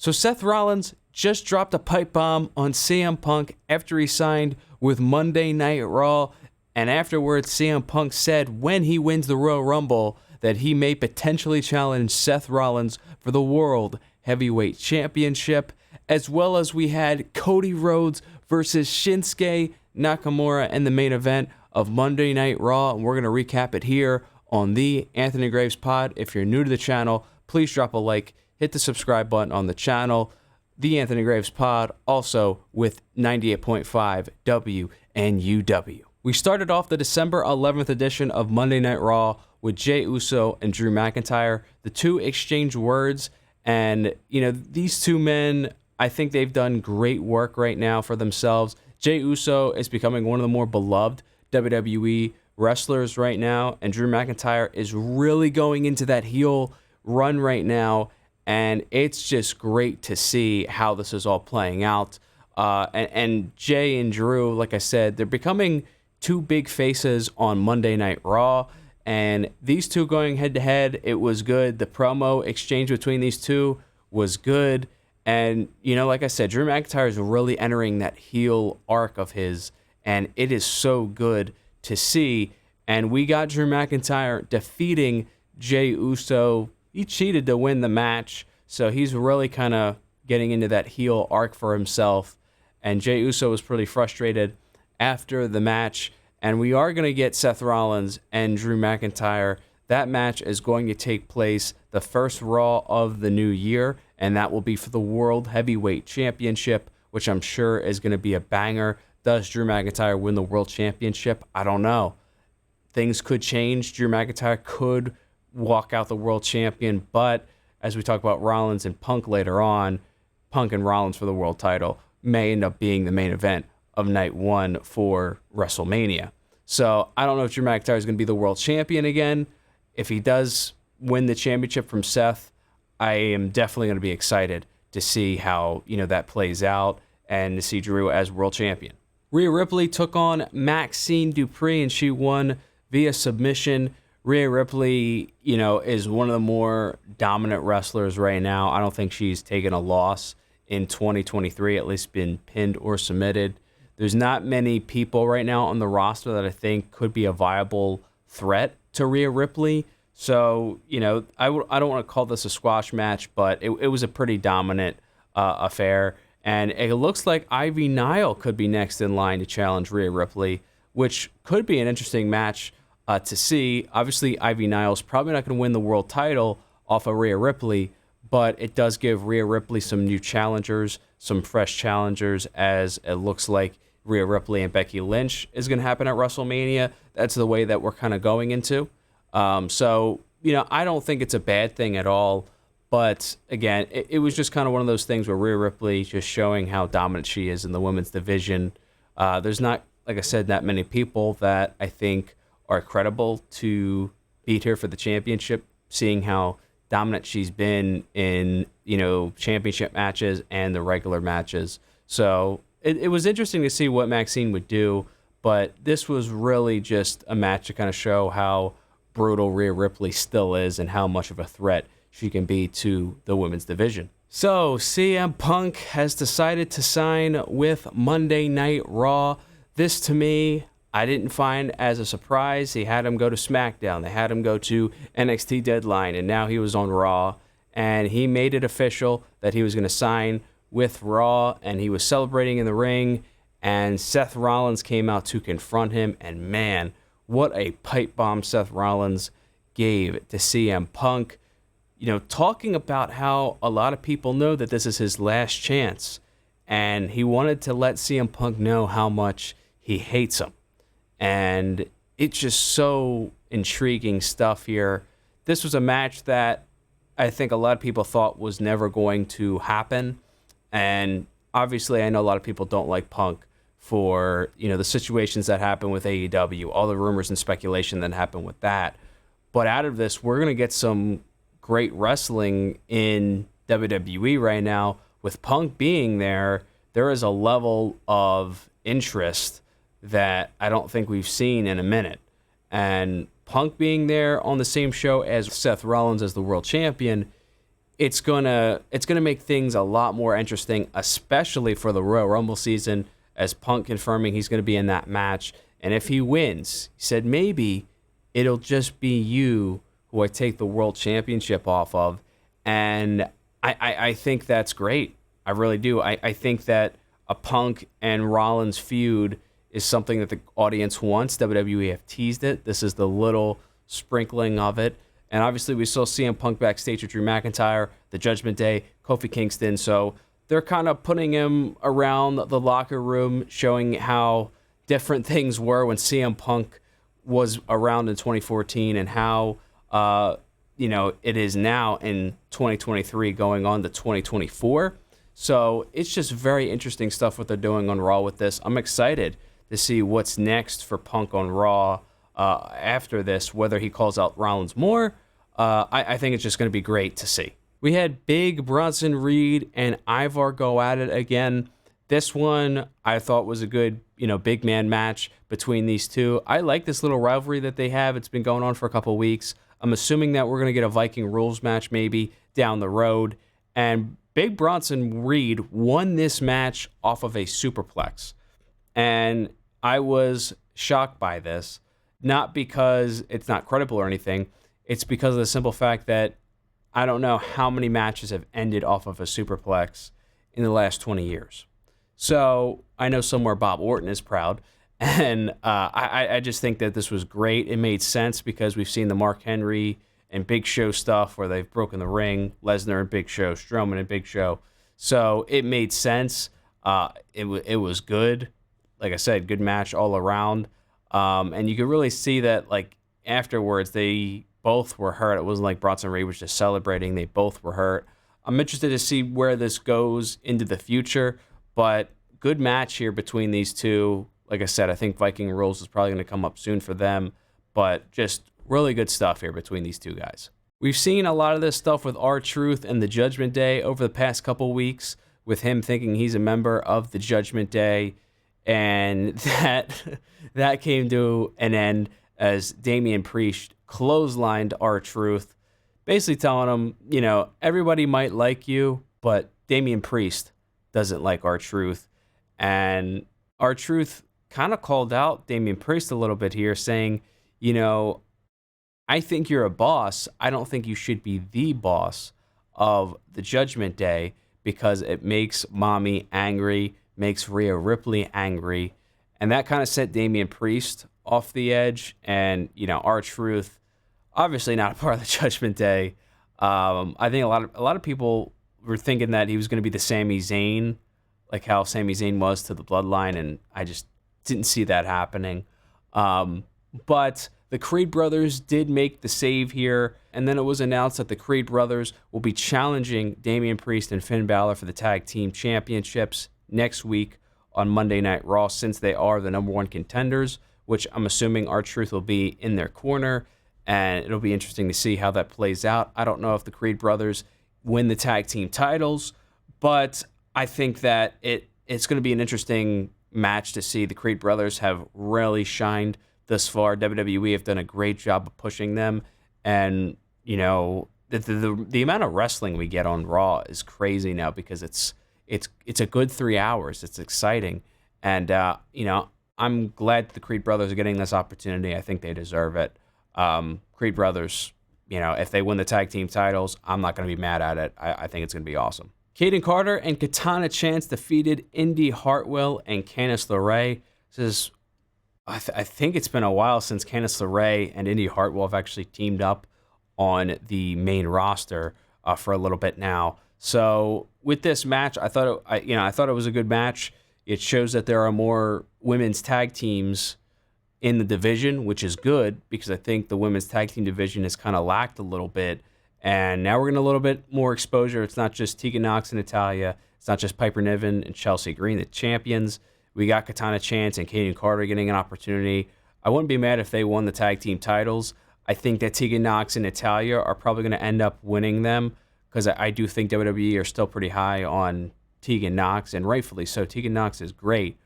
So Seth Rollins just dropped a pipe bomb on CM Punk after he signed with Monday Night Raw, and afterwards CM Punk said when he wins the Royal Rumble that he may potentially challenge Seth Rollins for the World Heavyweight Championship, as well as we had Cody Rhodes versus Shinsuke Nakamura in the main event of Monday Night Raw, and we're going to recap it here on the Anthony Graves Pod. If you're new to the channel, please drop a like, hit the subscribe button on the channel. The Anthony Graves Pod, also with 98.5 WNUW. We started off the December 11th edition of Monday Night Raw with Jey Uso and Drew McIntyre. The two exchanged words, and these two men, I think they've done great work right now for themselves. Jey Uso is becoming one of the more beloved WWE wrestlers right now, and Drew McIntyre is really going into that heel run right now, and it's just great to see how this is all playing out. And Jey and Drew, like I said, they're becoming two big faces on Monday Night Raw, and these two going head-to-head, it was good. The promo exchange between these two was good, and, like I said, Drew McIntyre is really entering that heel arc of his, and it is so good to see. And we got Drew McIntyre defeating Jey Uso. He cheated to win the match, so he's really kind of getting into that heel arc for himself. And Jey Uso was pretty frustrated after the match. And we are going to get Seth Rollins and Drew McIntyre. That match is going to take place the first Raw of the new year, and that will be for the World Heavyweight Championship, which I'm sure is going to be a banger. Does Drew McIntyre win the World Championship? I don't know. Things could change. Drew McIntyre could walk out the world champion, but as we talk about Rollins and Punk later on, Punk and Rollins for the world title may end up being the main event of night one for WrestleMania. So I don't know if Drew McIntyre is going to be the world champion again. If he does win the championship from Seth, I am definitely going to be excited to see how that plays out and to see Drew as world champion. Rhea Ripley took on Maxine Dupree, and she won via submission. Rhea Ripley, is one of the more dominant wrestlers right now. I don't think she's taken a loss in 2023, at least been pinned or submitted. There's not many people right now on the roster that I think could be a viable threat to Rhea Ripley. So, I don't want to call this a squash match, but it was a pretty dominant affair. And it looks like Ivy Nile could be next in line to challenge Rhea Ripley, which could be an interesting match to see. Obviously, Ivy Nile's probably not going to win the world title off of Rhea Ripley, but it does give Rhea Ripley some new challengers, some fresh challengers, as it looks like Rhea Ripley and Becky Lynch is going to happen at WrestleMania. That's the way that we're kind of going into. So, I don't think it's a bad thing at all. But again, it was just kind of one of those things where Rhea Ripley just showing how dominant she is in the women's division. There's not, like I said, that many people that I think are credible to beat her for the championship, seeing how dominant she's been in, championship matches and the regular matches. So it was interesting to see what Maxine would do, but this was really just a match to kind of show how brutal Rhea Ripley still is and how much of a threat she can be to the women's division. So CM Punk has decided to sign with Monday Night Raw. This, to me, I didn't find as a surprise. He had him go to SmackDown. They had him go to NXT Deadline, and now he was on Raw. And he made it official that he was going to sign with Raw, and he was celebrating in the ring. And Seth Rollins came out to confront him, and man, what a pipe bomb Seth Rollins gave to CM Punk. Talking about how a lot of people know that this is his last chance, and he wanted to let CM Punk know how much he hates him. And it's just so intriguing stuff here. This was a match that I think a lot of people thought was never going to happen. And obviously, I know a lot of people don't like Punk for, the situations that happen with AEW, all the rumors and speculation that happened with that. But out of this, we're going to get some great wrestling in WWE right now. With Punk being there, there is a level of interest that I don't think we've seen in a minute. And Punk being there on the same show as Seth Rollins as the world champion, it's gonna make things a lot more interesting, especially for the Royal Rumble season, as Punk confirming he's gonna be in that match. And if he wins, he said maybe it'll just be you who I take the world championship off of. And I think that's great. I really do. I think that a Punk and Rollins feud is something that the audience wants. WWE have teased it. This is the little sprinkling of it. And obviously, we saw CM Punk backstage with Drew McIntyre, the Judgment Day, Kofi Kingston. So they're kind of putting him around the locker room, showing how different things were when CM Punk was around in 2014 and how it is now in 2023 going on to 2024. So it's just very interesting stuff what they're doing on Raw with this. I'm excited to see what's next for Punk on Raw after this, whether he calls out Rollins more. I think it's just going to be great to see. We had Big Bronson Reed and Ivar go at it again. This one I thought was a good, big man match between these two. I like this little rivalry that they have. It's been going on for a couple weeks. I'm assuming that we're going to get a Viking rules match maybe down the road. And Big Bronson Reed won this match off of a superplex. And I was shocked by this. Not because it's not credible or anything. It's because of the simple fact that I don't know how many matches have ended off of a superplex in the last 20 years. So I know somewhere Bob Orton is proud. And I just think that this was great. It made sense because we've seen the Mark Henry and Big Show stuff where they've broken the ring. Lesnar and Big Show, Strowman and Big Show. So it made sense. It was good. Like I said, good match all around. And you could really see that, like, afterwards, they both were hurt. It wasn't like Bronson Reed was just celebrating. They both were hurt. I'm interested to see where this goes into the future, but good match here between these two. Like I said, I think Viking Rules is probably going to come up soon for them, but just really good stuff here between these two guys. We've seen a lot of this stuff with R-Truth and the Judgment Day over the past couple weeks, with him thinking he's a member of the Judgment Day, and that came to an end as Damian Priest clotheslined R-Truth, basically telling him, everybody might like you, but Damian Priest doesn't like R-Truth. And R-Truth kind of called out Damian Priest a little bit here, saying, I think you're a boss. I don't think you should be the boss of the Judgment Day because it makes Mommy angry, makes Rhea Ripley angry. And that kind of set Damian Priest off the edge. And, R-Truth, obviously not a part of the Judgment Day. I think a lot of people were thinking that he was going to be the Sami Zayn, like how Sami Zayn was to the Bloodline, and I just didn't see that happening. But the Creed brothers did make the save here, and then it was announced that the Creed brothers will be challenging Damian Priest and Finn Balor for the Tag Team Championships next week on Monday Night Raw, since they are the number one contenders, which I'm assuming R-Truth will be in their corner, and it'll be interesting to see how that plays out. I don't know if the Creed brothers win the tag team titles, but I think that it's going to be an interesting match to see. The Creed brothers have really shined thus far. WWE have done a great job of pushing them, and the amount of wrestling we get on Raw is crazy now because it's a good 3 hours. It's exciting, and I'm glad the Creed brothers are getting this opportunity. I think they deserve it. Creed brothers, if they win the tag team titles, I'm not going to be mad at it. I think it's going to be awesome. Kaden Carter and Katana Chance defeated Indy Hartwell and Candice LeRae. I think it's been a while since Candice LeRae and Indy Hartwell have actually teamed up on the main roster for a little bit now. So with this match, I thought it was a good match. It shows that there are more women's tag teams in the division, which is good because I think the women's tag team division has kind of lacked a little bit. And now we're getting a little bit more exposure. It's not just Tegan Nox and Natalya. It's not just Piper Niven and Chelsea Green, the champions. We got Katana Chance and Kaden Carter getting an opportunity. I wouldn't be mad if they won the tag team titles. I think that Tegan Nox and Natalya are probably going to end up winning them because I do think WWE are still pretty high on Tegan Nox, and rightfully so. Tegan Nox is great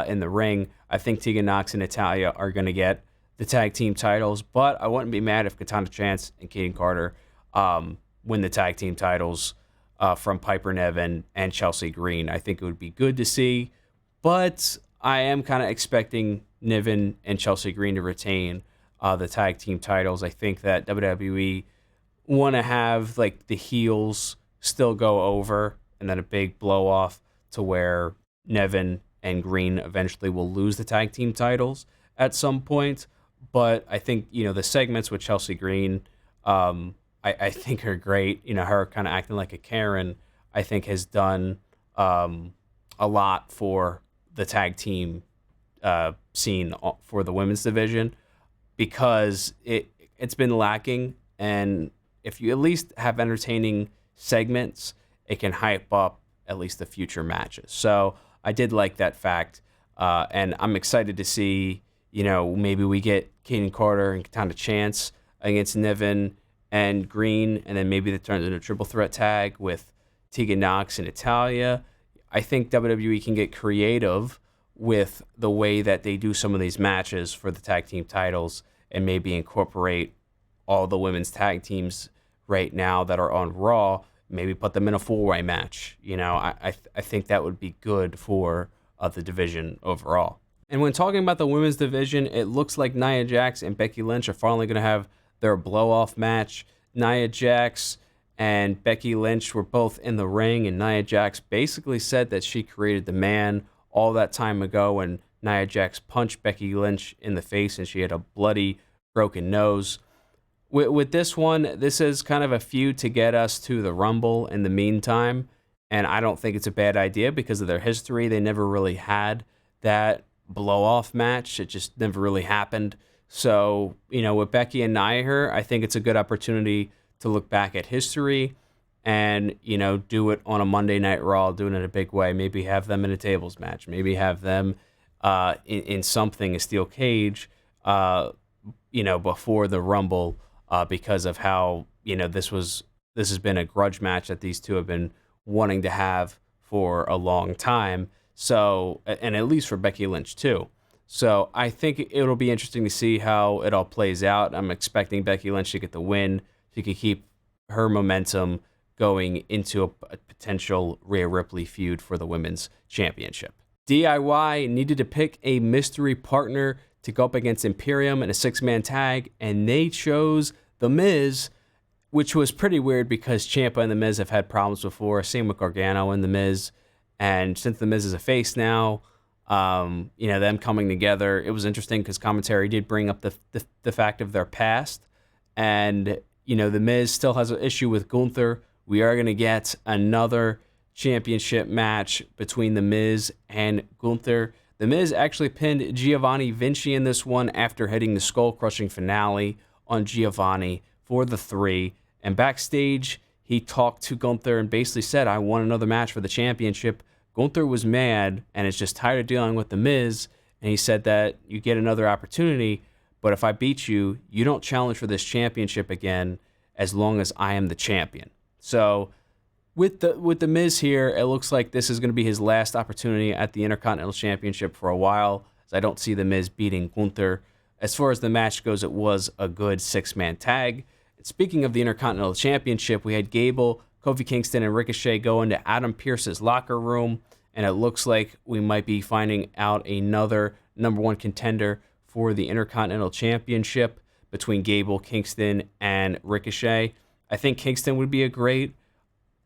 in the ring. I think Tegan Nox and Natalya are going to get the tag team titles, but I wouldn't be mad if Katana Chance and Kaden Carter win the tag team titles from Piper Niven and Chelsea Green. I think it would be good to see, but I am kind of expecting Niven and Chelsea Green to retain the tag team titles. I think that WWE want to have like the heels still go over and then a big blow off to where Niven and Green eventually will lose the tag team titles at some point. But I think, the segments with Chelsea Green, I think are great. Her kind of acting like a Karen, I think has done a lot for the tag team scene for the women's division, because it's been lacking. And if you at least have entertaining segments, it can hype up at least the future matches. So I did like that fact. And I'm excited to see, maybe we get Kaden Carter and Katana Chance against Niven and Green, and then maybe that turns into a triple threat tag with Tegan Nox and Natalya. I think WWE can get creative with the way that they do some of these matches for the tag team titles and maybe incorporate all the women's tag teams right now that are on Raw, maybe put them in a four-way match. I think that would be good for the division overall. And when talking about the women's division, it looks like Nia Jax and Becky Lynch are finally going to have their blow-off match. Nia Jax and Becky Lynch were both in the ring, and Nia Jax basically said that she created the man all that time ago when Nia Jax punched Becky Lynch in the face and she had a bloody, broken nose. With this one, this is kind of a feud to get us to the Rumble in the meantime, and I don't think it's a bad idea because of their history. They never really had that blow-off match. It just never really happened. So, with Becky and Nia here, I think it's a good opportunity to look back at history and, do it on a Monday Night Raw, do it in a big way. Maybe have them in a tables match. Maybe have them in something, a steel cage, before the Rumble, because of how, this has been a grudge match that these two have been wanting to have for a long time. So, and at least for Becky Lynch too. So I think it'll be interesting to see how it all plays out. I'm expecting Becky Lynch to get the win. She could keep her momentum going into a potential Rhea Ripley feud for the women's championship. DIY needed to pick a mystery partner to go up against Imperium in a 6-man tag, and they chose The Miz, which was pretty weird because Ciampa and The Miz have had problems before. Same with Gargano and The Miz. And since The Miz is a face now, them coming together, it was interesting because commentary did bring up the fact of their past. And, The Miz still has an issue with Gunther. We are going to get another championship match between The Miz and Gunther. The Miz actually pinned Giovanni Vinci in this one after hitting the skull-crushing finale on Giovanni for the 3. And backstage, he talked to Gunther and basically said, I want another match for the championship. Gunther was mad and is just tired of dealing with The Miz. And he said that you get another opportunity, but if I beat you, you don't challenge for this championship again as long as I am the champion. So with the Miz here, it looks like this is going to be his last opportunity at the Intercontinental Championship for a while, as I don't see The Miz beating Gunther. As far as the match goes, it was a good 6-man tag. And speaking of the Intercontinental Championship, we had Gable, Kofi Kingston, and Ricochet go into Adam Pearce's locker room, and it looks like we might be finding out another number 1 contender for the Intercontinental Championship between Gable, Kingston, and Ricochet. I think Kingston would be a great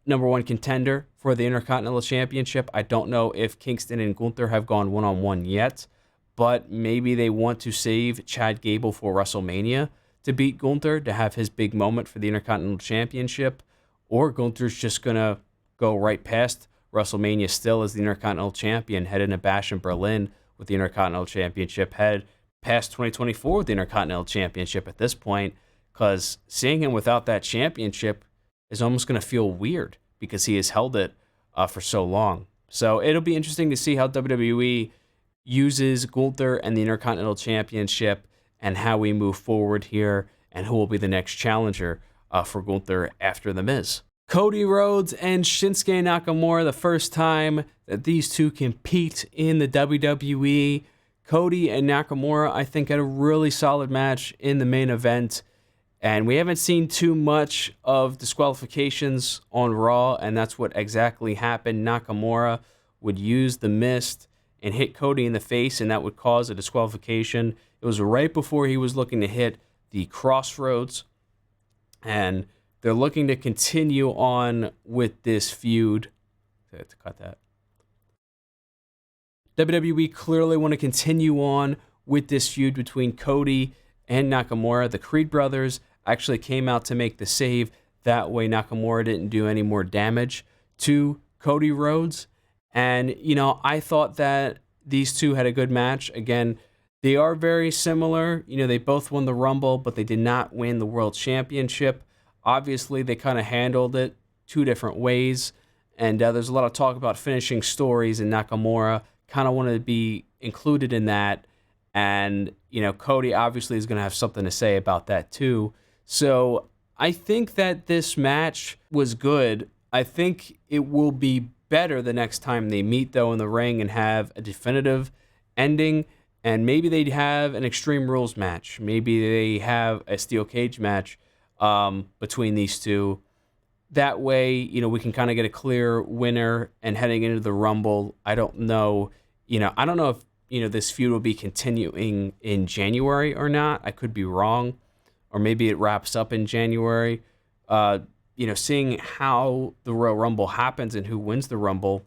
number 1 contender for the Intercontinental Championship. I don't know if Kingston and Gunther have gone one-on-one yet, but maybe they want to save Chad Gable for WrestleMania to beat Gunther, to have his big moment for the Intercontinental Championship, or Gunther's just going to go right past WrestleMania still as the Intercontinental Champion, head into Bash in Berlin with the Intercontinental Championship, head past 2024 with the Intercontinental Championship at this point, because seeing him without that championship is almost going to feel weird because he has held it for so long. So it'll be interesting to see how WWE uses Gunther and the Intercontinental Championship and how we move forward here and who will be the next challenger for Gunther after The Miz. Cody Rhodes and Shinsuke Nakamura, the first time that these two compete in the WWE. Cody and Nakamura, I think, had a really solid match in the main event. And we haven't seen too much of disqualifications on Raw, and that's what exactly happened. Nakamura would use the mist and hit Cody in the face, and that would cause a disqualification. It was right before he was looking to hit the Crossroads, and they're looking to continue on with this feud. I have to cut that. WWE clearly want to continue on with this feud between Cody and Nakamura. The Creed brothers actually came out to make the save. That way Nakamura didn't do any more damage to Cody Rhodes. And, you know, I thought that these two had a good match. Again, they are very similar. You know, they both won the Rumble, but they did not win the World Championship. Obviously, they kind of handled it two different ways. And there's a lot of talk about finishing stories, and Nakamura kind of wanted to be included in that. And, you know, Cody obviously is going to have something to say about that too. So I think that this match was good. I think it will be better the next time they meet, though, in the ring and have a definitive ending. And maybe they'd have an Extreme Rules match. Maybe they have a steel cage match between these two. That way, you know, we can kind of get a clear winner. And heading into the Rumble, I don't know if, you know, this feud will be continuing in January or not. I could be wrong. Or maybe it wraps up in January. You know, seeing how the Royal Rumble happens and who wins the Rumble,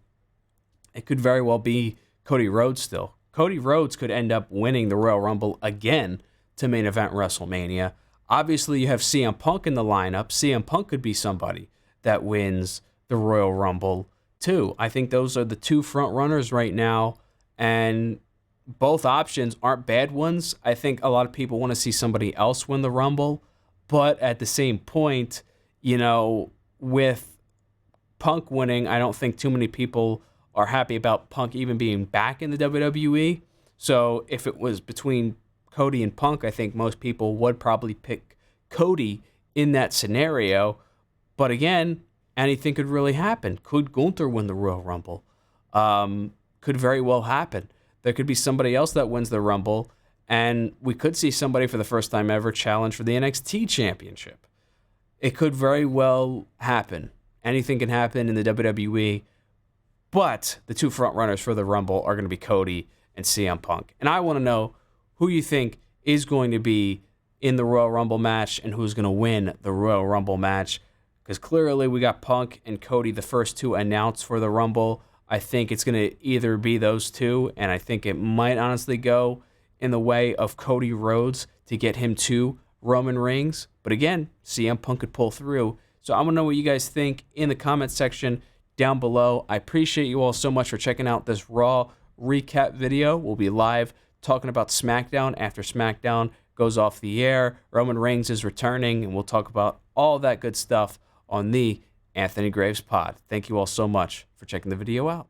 it could very well be Cody Rhodes still. Cody Rhodes could end up winning the Royal Rumble again to main event WrestleMania. Obviously, you have CM Punk in the lineup. CM Punk could be somebody that wins the Royal Rumble too. I think those are the two front runners right now, and both options aren't bad ones. I think a lot of people want to see somebody else win the Rumble, but at the same point, you know, with Punk winning, I don't think too many people are happy about Punk even being back in the WWE. So if it was between Cody and Punk, I think most people would probably pick Cody in that scenario. But again, anything could really happen. Could Gunther win the Royal Rumble? Could very well happen. There could be somebody else that wins the Rumble, and we could see somebody for the first time ever challenge for the NXT Championship. It could very well happen. Anything can happen in the WWE, but the two front runners for the Rumble are going to be Cody and CM Punk. And I want to know who you think is going to be in the Royal Rumble match and who's going to win the Royal Rumble match, because clearly we got Punk and Cody, the first two announced for the Rumble. I think it's going to either be those two, and I think it might honestly go in the way of Cody Rhodes to get him to Roman Reigns. But again, CM Punk could pull through. So I want to know what you guys think in the comment section down below. I appreciate you all so much for checking out this Raw recap video. We'll be live talking about SmackDown after SmackDown goes off the air. Roman Reigns is returning, and we'll talk about all that good stuff on the Anthony Graves Pod. Thank you all so much for checking the video out.